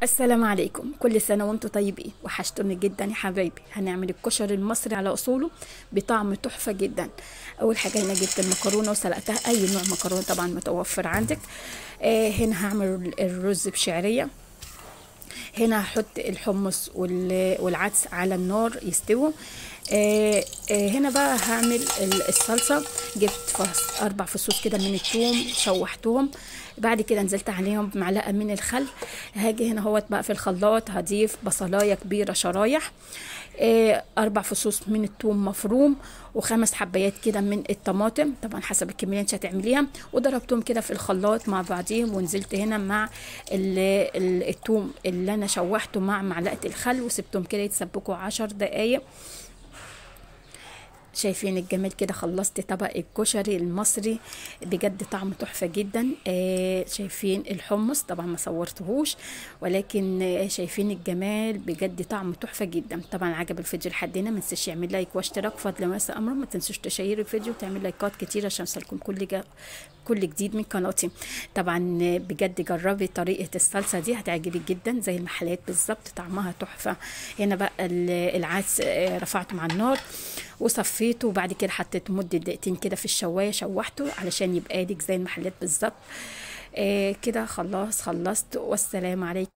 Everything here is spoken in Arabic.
السلام عليكم، كل سنة وانتم طيبين. وحشتوني جدا يا حبايبي. هنعمل الكشري المصري على اصوله بطعم تحفة جدا. اول حاجة هنا جبت المكرونة وسلقتها، اي نوع مكرونة طبعا متوفر عندك. هنا هعمل الرز بشعرية. هنا هحط الحمص والعدس على النار يستووا. هنا بقى هعمل الصلصة. جبت 4 فصوص كده من الثوم، شوحتهم. بعد كده نزلت عليهم بمعلقة من الخل. هاجي هنا هوت بقى في الخلاط، هضيف بصلاية كبيرة شرايح، 4 فصوص من الثوم مفروم، و5 حبايات كده من الطماطم، طبعا حسب الكمية اللي انت هتعمليها، وضربتهم كده في الخلاط مع بعضيهم. ونزلت هنا مع الثوم اللي انا شوحته مع معلقة الخل، وسبتهم كده يتسبكوا 10 دقايق. شايفين الجمال كده؟ خلصت طبق الكشري المصري، بجد طعمه تحفة جدا. شايفين الحمص؟ طبعا ما صورتهوش، ولكن شايفين الجمال؟ بجد طعمه تحفة جدا. طبعا عجب الفيديو لحد هنا، ما تنسوش يعمل لايك واشتراك، فضل واسع امر. ما تنسوش تشيروا الفيديو وتعمل لايكات كتير عشان يوصلكم كل جديد من قناتي. طبعا بجد جربي طريقة الصلصة دي، هتعجبك جدا زي المحلات بالظبط، طعمها تحفة. هنا بقى العدس رفعته مع النار وصفيته، وبعد كده حطيته مدة دقيقتين كده في الشواية، شوحته علشان يبقى لك زي المحلات بالظبط. كده خلاص خلصت، والسلام عليكم.